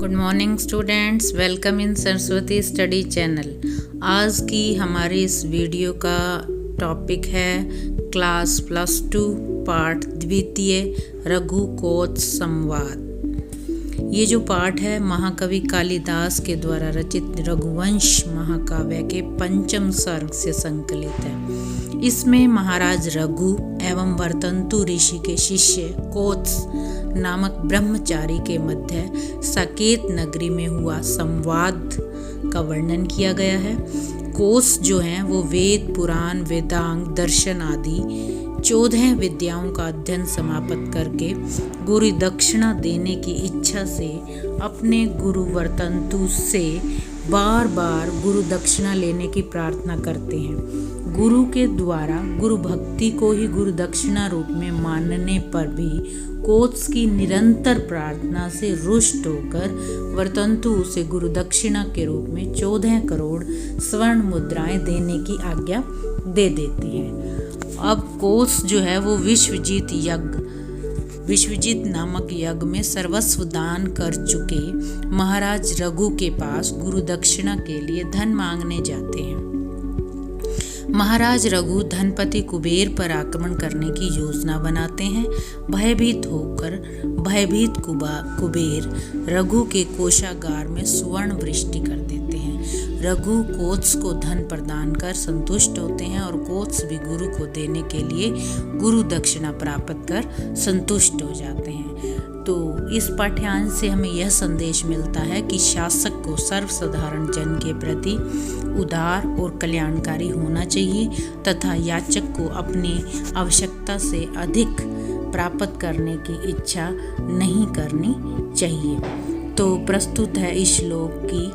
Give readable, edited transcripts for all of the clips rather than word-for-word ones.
Good morning students, welcome in Saraswati study channel. आज की हमारी इस वीडियो का टॉपिक है क्लास +2 पाठ द्वितीय रघु कोच संवाद। ये जो पाठ है महाकवि कालिदास के द्वारा रचित रघुवंश महाकाव्य के पंचम सर्ग से संकलित है। इसमें महाराज रघु एवं वर्तंतु ऋषि के शिष्य कोत्स नामक ब्रह्मचारी के मध्य साकेत नगरी में हुआ संवाद का वर्णन किया गया है। कोस जो हैं वो वेद, पुराण, वेदांग, दर्शन आदि 14 विद्याओं का अध्ययन समाप्त करके गुरु दक्षिणा देने की इच्छा से अपने गुरु वर्तंतु से बार बार गुरु दक्षिणा लेने की प्रार्थना करते हैं। गुरु के द्वारा गुरु भक्ति को ही गुरु दक्षिणा रूप में मानने पर भी कोत्स की निरंतर प्रार्थना से रुष्ट होकर वर्तंतु उसे गुरु दक्षिणा के रूप में 14 करोड़ स्वर्ण मुद्राएं देने की आज्ञा दे देती हैं। अब कोत्स जो है वो विश्वजीत नामक यज्ञ में सर्वस्व दान कर चुके महाराज रघु के पास गुरु दक्षिणा के लिए धन मांगने जाते हैं। महाराज रघु धनपति कुबेर पर आक्रमण करने की योजना बनाते हैं। भयभीत कुबेर रघु के कोषागार में सुवर्ण वृष्टि कर देते हैं। रघु कोत्स को धन प्रदान कर संतुष्ट होते हैं और कोत्स भी गुरु को देने के लिए गुरु दक्षिणा प्राप्त कर संतुष्ट हो जाते हैं। तो इस पाठ्यांश से हमें यह संदेश मिलता है कि शासक को सर्वसाधारण जन के प्रति उदार और कल्याणकारी होना चाहिए तथा याचक को अपनी आवश्यकता से अधिक प्राप्त करने की इच्छा नहीं करनी चाहिए। तो प्रस्तुत है इस श्लोक की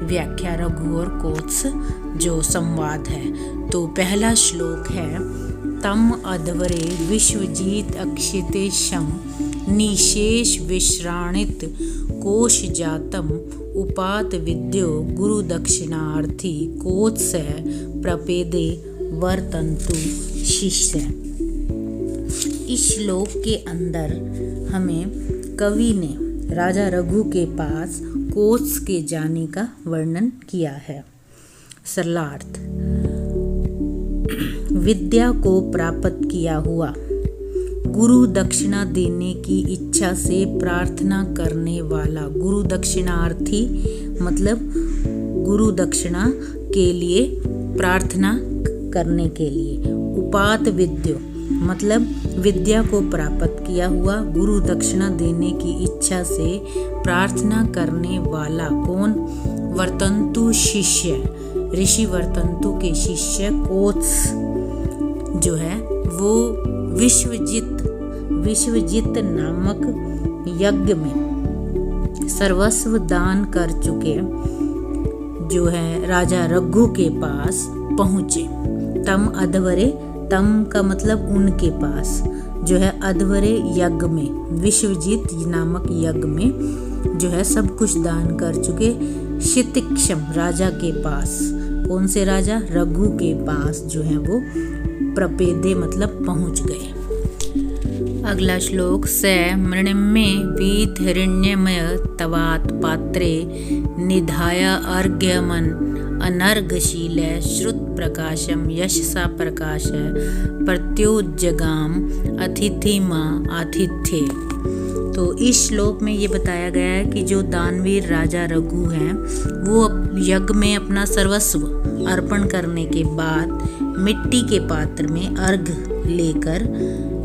व्याख्या रघु और कोत्स जो संवाद है। तो पहला श्लोक है तम अध्वरे विश्वजीत अक्षितेशम निशेष विश्राणित कोश जातम उपात विद्यो गुरु दक्षिणार्थी कोत्स प्रपेदे वर्तंतु शिष्य। इस श्लोक के अंदर हमें कवि ने राजा रघु के पास कोत्स के जाने का वर्णन किया है। सरलार्थ, विद्या को प्राप्त किया हुआ, गुरु दक्षिणा देने की इच्छा से प्रार्थना करने वाला, गुरु दक्षिणार्थी मतलब गुरु दक्षिणा के लिए प्रार्थना करने के लिए, उपात विद्यो मतलब विद्या को प्राप्त किया हुआ, गुरु दक्षिणा देने की इच्छा से प्रार्थना करने वाला कौन? वर्तंतु शिष्य, ऋषि वर्तंतु के शिष्य कोत्स जो है वो विश्वजीत नामक यज्ञ में सर्वस्व दान कर चुके जो है राजा रघु के पास पहुँचे। तम अध्वरे, तम का मतलब उनके पास, जो है अध्वरे यज्ञ में, विश्वजीत नामक यज्ञ में जो है सब कुछ दान कर चुके क्षितिक्षम राजा के पास, कौन से राजा? रघु के पास जो है वो प्रपेदे मतलब पहुंच गए। अगला श्लोक स मृणिमे वीत हिरण्यमय तवात पात्रे निधाय अर्घ्यमन अनर्घशील श्रुत प्रकाशम यशसा प्रकाश प्रत्योज्जगाम अतिथिमा आतिथ्ये। तो इस श्लोक में ये बताया गया है कि जो दानवीर राजा रघु हैं वो यज्ञ में अपना सर्वस्व अर्पण करने के बाद मिट्टी के पात्र में अर्घ लेकर,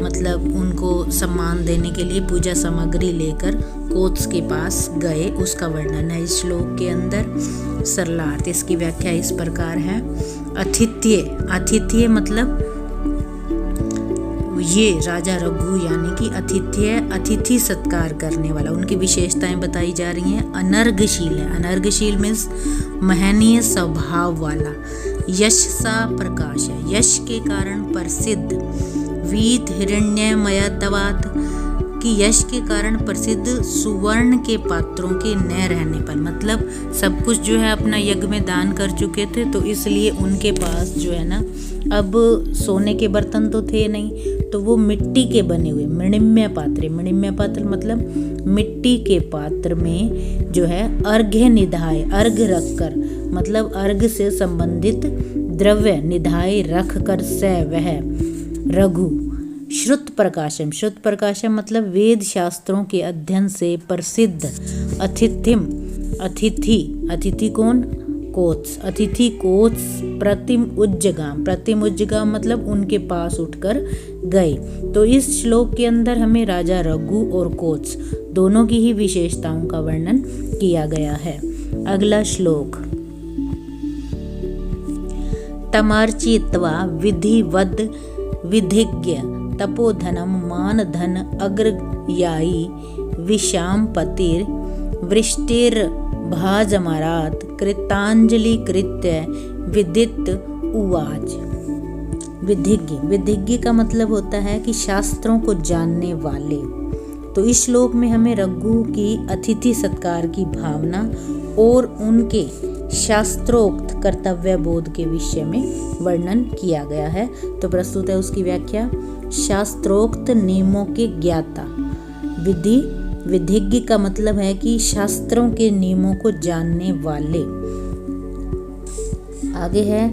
मतलब उनको सम्मान देने के लिए पूजा सामग्री लेकर कोत्स के पास गए, उसका वर्णन है इस श्लोक के अंदर। सरलार्थ, इसकी व्याख्या इस प्रकार है। आतिथ्य मतलब ये राजा रघु यानी कि अतिथि सत्कार करने वाला, उनकी विशेषताएं बताई जा रही हैं। अनर्घशील है, अनर्घशील मीन्स महनीय स्वभाव वाला। यश सा प्रकाश है, यश के कारण प्रसिद्ध। वीत हिरण्यमय तवात कि यश के कारण प्रसिद्ध सुवर्ण के पात्रों के न रहने पर, मतलब सब कुछ जो है अपना यज्ञ में दान कर चुके थे तो इसलिए उनके पास जो है ना अब सोने के बर्तन तो थे नहीं, तो वो मिट्टी के बने हुए मणिमय पात्र मतलब मिट्टी के पात्र में जो है अर्घ्य निधाय, अर्घ रखकर मतलब अर्घ से संबंधित द्रव्य निधाय रख कर स वह रघु श्रुत प्रकाशम मतलब वेद शास्त्रों के अध्ययन से प्रसिद्ध अतिथि कौन, कोत्स, अतिथि कोत्स प्रतिम उज्जगाम मतलब उनके पास उठकर गए। तो इस श्लोक के अंदर हमें राजा रघु और कोत्स दोनों की ही विशेषताओं का वर्णन किया गया है। अगला श्लोक, तमर्चित्वा विधिवद विधिज्ञ तपोधनम मान धन अग्रयायी विशाम्पतिर वृष्टिर भाजमरात कृतांजलि कृत्य विदित उवाच। विधिज्ञ का मतलब होता है कि शास्त्रों को जानने वाले। तो इस श्लोक में हमें रघु की अतिथि सत्कार की भावना और उनके शास्त्रोक्त कर्तव्य बोध के विषय में वर्णन किया गया है। तो प्रस्तुत है उसकी व्याख्या। शास्त्रोक्त नियमों के ज्ञाता, विधिज्ञ का मतलब है कि शास्त्रों के नियमों को जानने वाले। आगे है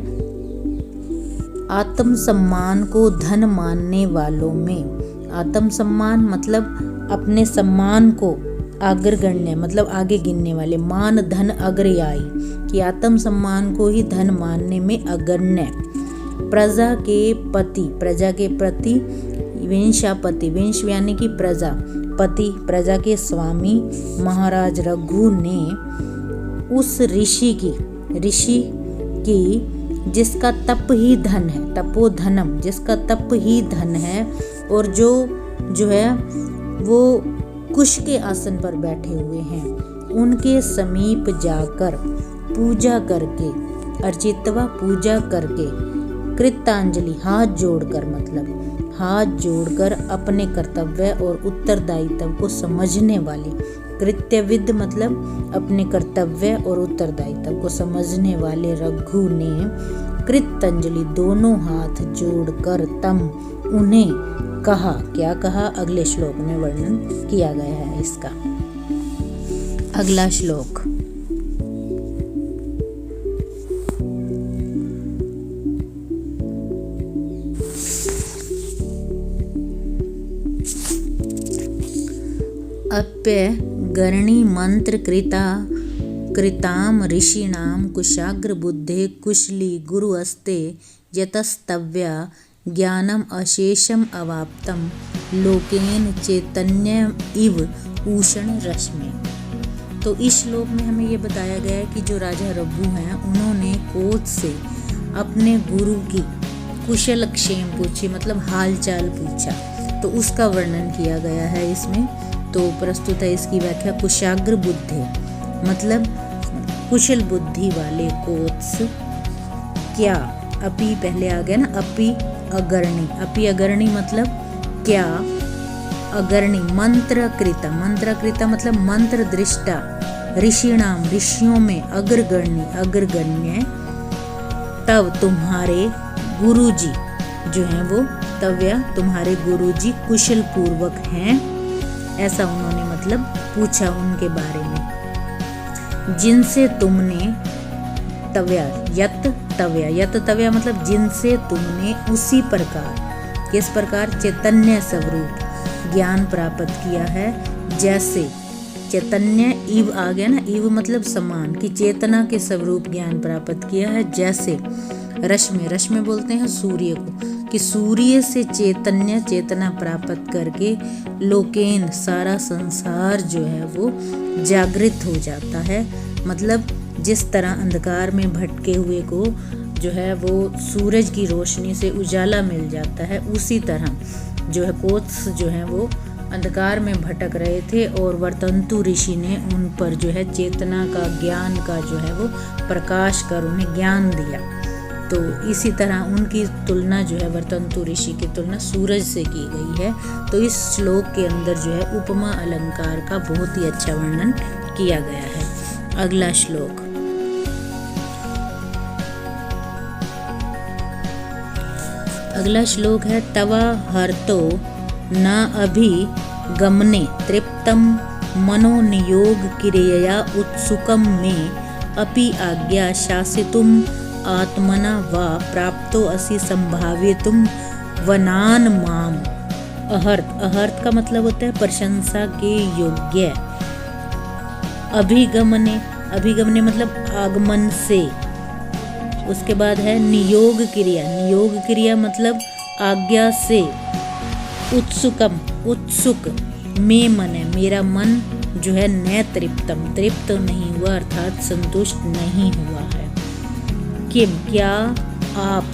आत्मसम्मान को धन मानने वालों में। आत्मसम्मान मतलब अपने सम्मान को अग्रगण्य मतलब आगे गिनने वाले। मान धन अग्रयायी कि आत्मसम्मान को ही धन मानने में अग्रण्य। प्रजा के प्रति विंशापति, विंश यानी कि प्रजा, पति प्रजा के स्वामी महाराज रघु ने उस ऋषि की जिसका तप ही धन है, तपोधनम जिसका तप ही धन है और जो है वो कुश के आसन पर बैठे हुए हैं, उनके समीप जाकर पूजा करके, अर्चित्वा पूजा करके, कृतांजलि हाथ जोड़कर मतलब हाथ जोड़कर अपने कर्तव्य और उत्तरदायित्व को समझने वाले। कृत्यविद मतलब अपने कर्तव्य और उत्तरदायित्व को समझने वाले रघु ने कृतांजलि दोनों हाथ जोड़कर तम उन्हें कहा। क्या कहा? अगले श्लोक में वर्णन किया गया है इसका। अगला श्लोक, अप्य गरणी मंत्र कृताम ऋषीणाम कुशाग्र बुद्धे कुशली गुरुस्ते यतस्तव्या ज्ञानम अशेषम अवाप्तम लोकेन चैतन्य इव उषण रश्मि। तो इस श्लोक में हमें ये बताया गया है कि जो राजा रघु हैं उन्होंने कोच से अपने गुरु की कुशल क्षेम पूछी मतलब हाल चाल पूछा। तो उसका वर्णन किया गया है इसमें। तो प्रस्तुत है इसकी व्याख्या। कुशाग्र बुद्धि मतलब कुशल बुद्धि वाले कोत्स क्या, अपि पहले आ गया ना, अपि अगरणी मतलब क्या, अगरणी मंत्रकृता मतलब मंत्र दृष्टा, ऋषिणाम ऋषियों में अग्रगण्य तब तुम्हारे गुरुजी जो हैं वो तव्या तुम्हारे गुरुजी कुशल पूर्वक हैं, ऐसा उन्होंने मतलब पूछा उनके बारे में। जिनसे तुमने यत तव्या मतलब जिनसे तुमने उसी प्रकार, किस प्रकार, चैतन्य स्वरूप ज्ञान प्राप्त किया है। जैसे चैतन्य इव आ गया ना, इव मतलब समान कि चेतना के स्वरूप ज्ञान प्राप्त किया है। जैसे रश्मि बोलते हैं सूर्य को, कि सूर्य से चेतना प्राप्त करके लोकेन सारा संसार जो है वो जागृत हो जाता है। मतलब जिस तरह अंधकार में भटके हुए को जो है वो सूरज की रोशनी से उजाला मिल जाता है, उसी तरह जो है कोत्स जो है वो अंधकार में भटक रहे थे और वर्तंतु ऋषि ने उन पर जो है चेतना का ज्ञान का जो है वो प्रकाश कर उन्हें ज्ञान दिया। तो इसी तरह उनकी तुलना जो है वर्तंतु ऋषि की तुलना सूरज से की गई है। तो इस श्लोक के अंदर जो है उपमा अलंकार का बहुत ही अच्छा वर्णन किया गया है। अगला श्लोक, अगला श्लोक है तवा हर्तो न अभि गमने तृप्तम मनोनियोग क्रियया उत्सुकम में अपि आज्ञा शासितुम आत्मना वा प्राप्तो असि संभाव्यतुम वनान माम। अहर्त, अहर्त का मतलब होता है प्रशंसा के योग्य। अभिगमने, अभिगमने मतलब आगमन से। उसके बाद है नियोग क्रिया, नियोग क्रिया मतलब आज्ञा से। उत्सुकम, उत्सुक। में मन है, मेरा मन जो है न तृप्तम, तृप्त नहीं हुआ अर्थात संतुष्ट नहीं हुआ है। किम, क्या आप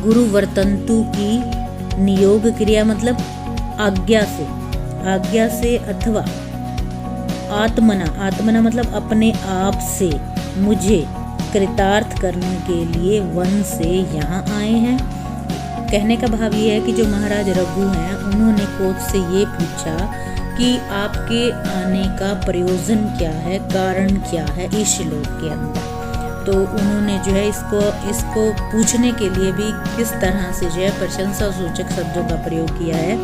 गुरु वर्तंतु की नियोग क्रिया मतलब आज्ञा से, आज्ञा से अथवा आत्मना, आत्मना मतलब अपने आप से मुझे कृतार्थ करने के लिए वन से यहाँ आए हैं। कहने का भाव ये है कि जो महाराज रघु हैं उन्होंने कोच से ये पूछा कि आपके आने का प्रयोजन क्या है, कारण क्या है इस श्लोक के अंदर। तो उन्होंने जो है इसको पूछने के लिए भी किस तरह से जो है प्रशंसा सूचक शब्दों का प्रयोग किया है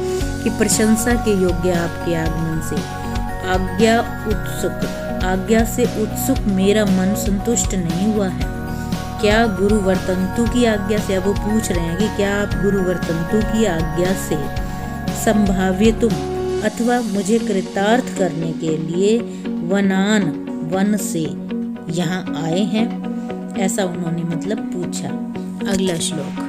कि प्रशंसा के योग्य आपके आगमन से। आज्ञा उत्सुक, आज्ञा से उत्सुक मेरा मन संतुष्ट नहीं हुआ है। क्या गुरु वर्तंतु की आज्ञा से, अब वो पूछ रहे हैं कि क्या आप गुरु वर्तंतु की आज्ञा से संभाव्य तुम अथवा मुझे कृतार्थ करने के लिए वनान, वन से यहाँ आए हैं, ऐसा उन्होंने मतलब पूछा। अगला श्लोक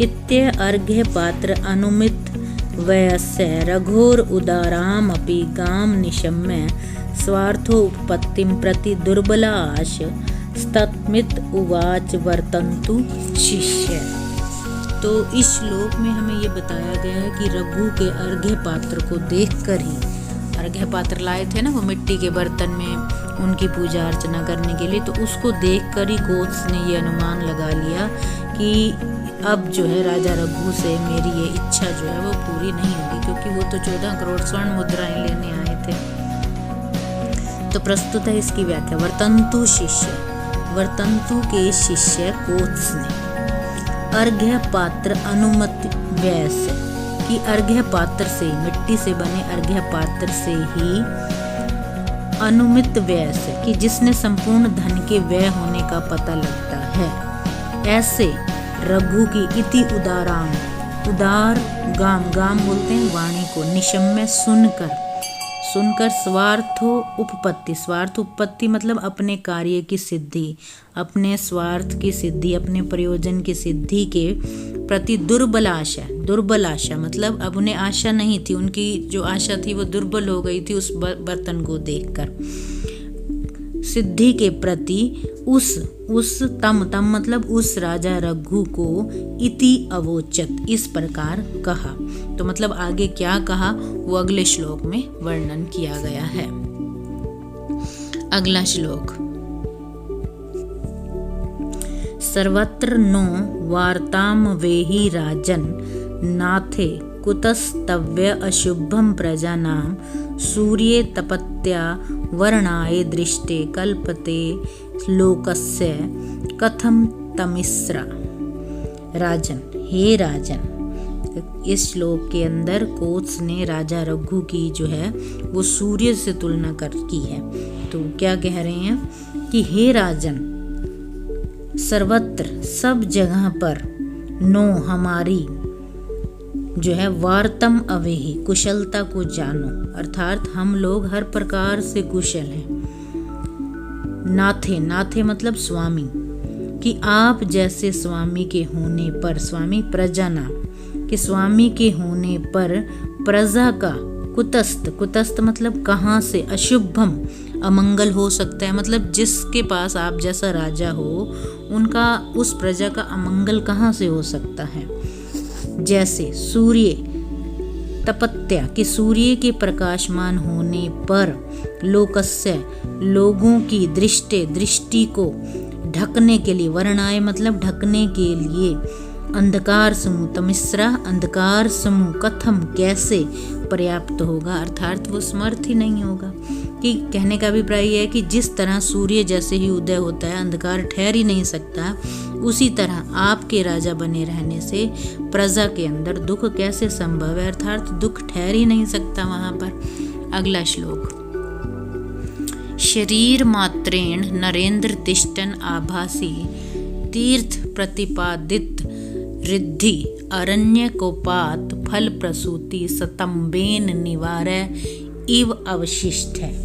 इत्य अर्घ्य पात्र अनुमित वयस्य रघोर उदाराम अपि गाम निशम्य स्वार्थो उपपत्तिम प्रति दुर्बला आश स्तत्मित उवाच वर्तन्तु शिष्य। तो इस श्लोक में हमें ये बताया गया है कि रघु के अर्घ्य पात्र को देखकर ही, अर्घ्य पात्र लाए थे ना वो मिट्टी के बर्तन में उनकी पूजा अर्चना करने के लिए, तो उसको देखकर ही कोच ने ये अनुमान लगा लिया कि अब जो है राजा रघु से मेरी ये इच्छा जो है वो पूरी नहीं होगी, क्योंकि वो तो 14 करोड़ स्वर्ण मुद्राएं लेने आए थे। तो प्रस्तुत है इसकी व्याख्या। वर्तन्तु शिष्य, वर्तन्तु के शिष्य कोच ने अर्घ्य पात्र अनुमति व्यय कि अर्घ्य पात्र से, मिट्टी से बने अर्घ्य पात्र से ही अनुमित व्यय से कि जिसने संपूर्ण धन के व्यय होने का पता लगता है, ऐसे रघु की इति उदाराम, उदार गाम, गाम बोलते हैं वाणी को, निशम्य सुनकर, सुनकर स्वार्थो उपपत्ति, स्वार्थ उपपत्ति मतलब अपने कार्य की सिद्धि, अपने स्वार्थ की सिद्धि, अपने प्रयोजन की सिद्धि के प्रति दुर्बल आशा, दुर्बल आशा मतलब अब उन्हें आशा नहीं थी, उनकी जो आशा थी वो दुर्बल हो गई थी उस बर्तन को देखकर। सिद्धि के प्रति उस तम मतलब उस राजा रघु को इति अवोचत, इस प्रकार कहा। तो मतलब आगे क्या कहा वो अगले श्लोक में वर्णन किया गया है। अगला श्लोक सर्वत्र नो वार्ताम वेहि राजन नाथे कुतस्तव्य अशुभम प्रजानाम सूर्ये तपत्या वर्णाय दृष्टे कल्पते लोकस्य कथम तमिस्रा। राजन, हे राजन, इस श्लोक के अंदर कोच ने राजा रघु की जो है वो सूर्य से तुलना की है। तो क्या कह रहे हैं कि हे राजन, सर्वत्र सब जगह पर नो हमारी जो है वार्तम अवेहि कुशलता को जानो, अर्थात हम लोग हर प्रकार से कुशल हैं। नाथे, नाथे मतलब स्वामी, कि आप जैसे स्वामी के होने पर, स्वामी प्रजा नाम कि स्वामी के होने पर प्रजा का कुतस्त, कुतस्त मतलब कहाँ से, अशुभम अमंगल हो सकता है, मतलब जिसके पास आप जैसा राजा हो उनका, उस प्रजा का अमंगल कहाँ से हो सकता है। जैसे सूर्य तपत्या कि सूर्य के प्रकाशमान होने पर लोकस्य लोगों की दृष्टि को ढकने के लिए, वर्णाए मतलब ढकने के लिए, अंधकार समूह, तमिस्रा अंधकार समूह कथम कैसे पर्याप्त होगा, अर्थात वो समर्थ ही नहीं होगा। कि कहने का अभिप्राय यह है कि जिस तरह सूर्य जैसे ही उदय होता है अंधकार ठहर ही नहीं सकता, उसी तरह आपके राजा बने रहने से प्रजा के अंदर दुख कैसे संभव है, अर्थात दुख ठहर ही नहीं सकता वहां पर। अगला श्लोक, शरीर मात्रेण नरेंद्र तिष्ठन आभासी तीर्थ प्रतिपादित रिद्धि अरण्य कोपात फल प्रसूति सतम्बेन निवारय इव अवशिष्ट है।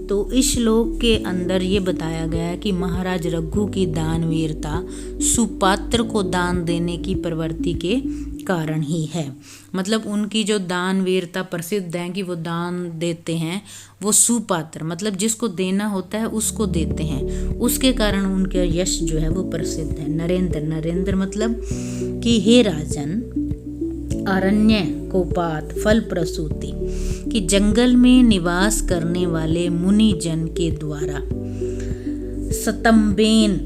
तो इस श्लोक के अंदर ये बताया गया है कि महाराज रघु की दानवीरता सुपात्र को दान देने की प्रवृत्ति के कारण ही है। मतलब उनकी जो दानवीरता प्रसिद्ध है कि वो दान देते हैं, वो सुपात्र मतलब जिसको देना होता है उसको देते हैं, उसके कारण उनका यश जो है वो प्रसिद्ध है। नरेंद्र, नरेंद्र मतलब कि हे राजन, अरण्य कोपात फल प्रसूति कि जंगल में निवास करने वाले मुनि जन के द्वारा, सतम्बेन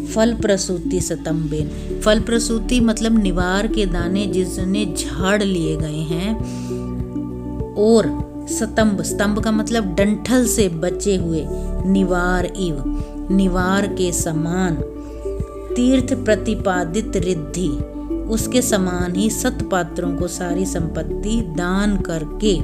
फल प्रसूति, सतम्बेन फल प्रसूति मतलब निवार के दाने जिसने झाड़ लिए गए हैं, और स्तंभ, स्तंभ का मतलब डंठल से बचे हुए, निवार इव निवार के समान, तीर्थ प्रतिपादित रिद्धि उसके समान ही सतपात्रों को सारी संपत्ति दान करके,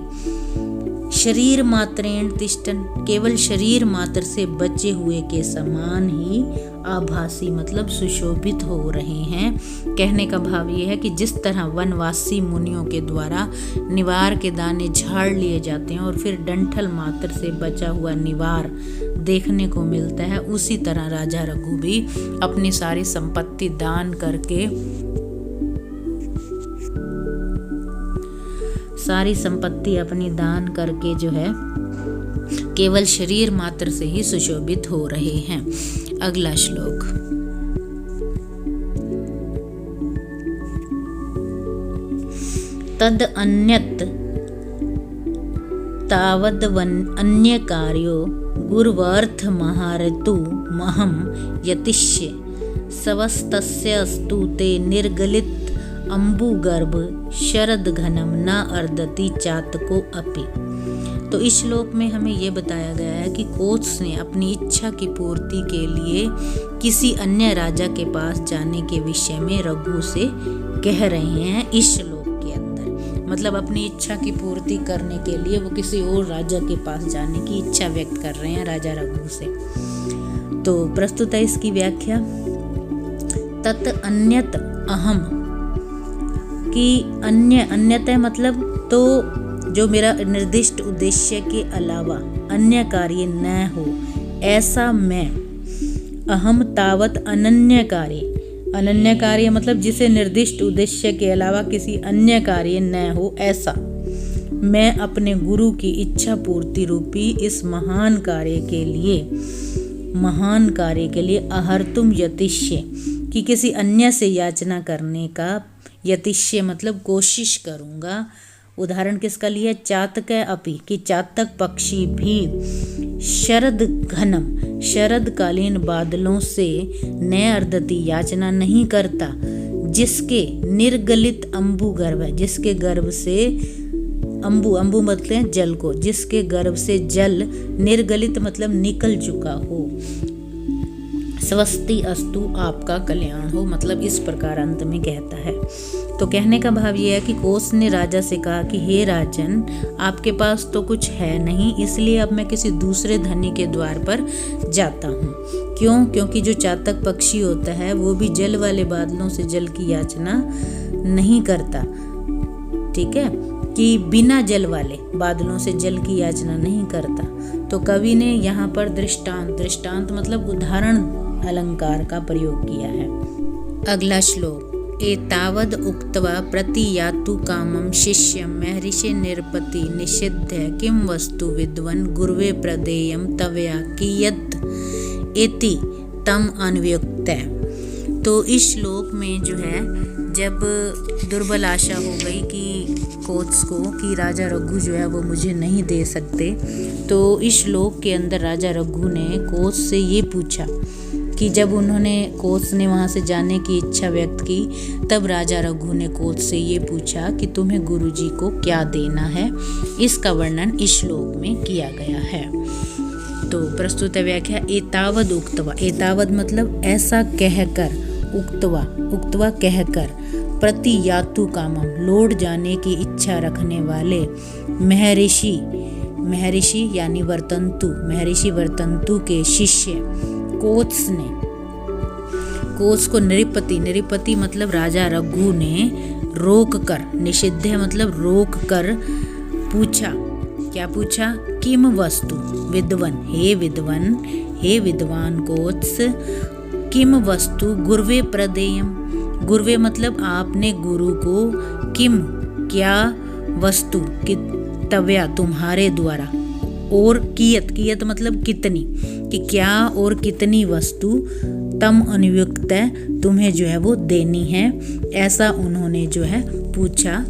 शरीर मात्रेण तिष्ठन केवल शरीर मात्र से बचे हुए के समान ही, आभासी मतलब सुशोभित हो रहे हैं। कहने का भाव ये है कि जिस तरह वनवासी मुनियों के द्वारा निवार के दाने झाड़ लिए जाते हैं और फिर डंठल मात्र से बचा हुआ निवार देखने को मिलता है, उसी तरह राजा रघु भी अपनी सारी संपत्ति दान करके, सारी संपत्ति अपनी दान करके जो है केवल शरीर मात्र से ही सुशोभित हो रहे हैं। अगला श्लोक, तद अन्यत तावद्वन अन्य कार्यो गुर्वर्थ महारतु महम यतिष्ये सवस्तस्य अस्तु ते निर्गलित अम्बुगर्भ शरद घनम न अर्दति चातको अपि। तो इस श्लोक में हमें यह बताया गया है कि कोत्स ने अपनी इच्छा की पूर्ति के लिए किसी अन्य राजा के पास जाने के विषय में रघु से कह रहे हैं इस श्लोक के अंदर। मतलब अपनी इच्छा की पूर्ति करने के लिए वो किसी और राजा के पास जाने की इच्छा व्यक्त कर रहे हैं राजा रघु से। तो प्रस्तुत है इसकी व्याख्या, तत् अन्यत अहम कि अन्य, अन्यतः मतलब तो जो मेरा निर्दिष्ट उद्देश्य के अलावा अन्य कार्य न हो ऐसा मैं, अहम तावत अनन्य कार्य, अनन्य कार्य मतलब जिसे निर्दिष्ट उद्देश्य के अलावा किसी अन्य कार्य न हो ऐसा मैं अपने गुरु की इच्छा पूर्ति रूपी इस महान कार्य के लिए अहर्तुम यतिष्ये कि किसी अन्य से याचना करने का, यतिष्य मतलब कोशिश करूंगा। उदाहरण किसका लिया, चातक अपि कि चातक पक्षी भी शरद घनम शरदकालीन बादलों से न अर्दति याचना नहीं करता, जिसके निर्गलित अम्बु गर्भ है, जिसके गर्भ से अम्बु, अम्बु मतलब जल को, जिसके गर्भ से जल निर्गलित मतलब निकल चुका हो, स्वस्ति अस्तु आपका कल्याण हो, मतलब इस प्रकार अंत में कहता है। तो कहने का भाव ये है कि कोस ने राजा से कहा कि हे राजन, आपके पास तो कुछ है नहीं, इसलिए अब मैं किसी दूसरे धनी के द्वार पर जाता हूँ। क्यों? क्योंकि जो चातक पक्षी होता है वो भी जल वाले बादलों से जल की याचना नहीं करता, ठीक है, कि बिना जल वाले बादलों से जल की याचना नहीं करता। तो कवि ने यहाँ पर दृष्टांत, दृष्टांत मतलब उदाहरण अलंकार का प्रयोग किया है। अगला श्लोक, एतावद उक्त्वा प्रतियातु कामं शिष्यं महर्षि निरपति निषिध्य किम वस्तु विद्वन गुरुवे प्रदेयं तवया कियत् इति तम अन्वयुक्तः। तो इस श्लोक में जो है जब दुर्बल आशा हो गई कि कोत्स को कि राजा रघु जो है वो मुझे नहीं दे सकते, तो इस श्लोक के अंदर राजा रघु ने कोत्स से ये पूछा कि जब उन्होंने कोच ने वहाँ से जाने की इच्छा व्यक्त की, तब राजा रघु ने कोच से ये पूछा कि तुम्हें गुरुजी को क्या देना है। इसका वर्णन इस श्लोक में किया गया है। तो प्रस्तुत व्याख्या, एतावद उक्तवा, एतावद मतलब ऐसा कहकर, उक्तवा कहकर, प्रति यातु कामम लौट जाने की इच्छा रखने वाले महर्षि यानी महर्षि वर्तंतु के शिष्य कोच को नृपति मतलब राजा रघु ने रोक कर, निषिद्ध मतलब रोक कर पूछा। क्या पूछा? किम वस्तु हे विद्वान कोच, किम वस्तु गुर्वे प्रदेयम, गुर्वे मतलब आपने गुरु को, किम क्या, वस्तु कितव्या तुम्हारे द्वारा, और कियत मतलब कितनी, कि क्या और कितनी वस्तु तम अनुयुक्त तुम्हें जो है वो देनी है, ऐसा उन्होंने जो है पूछा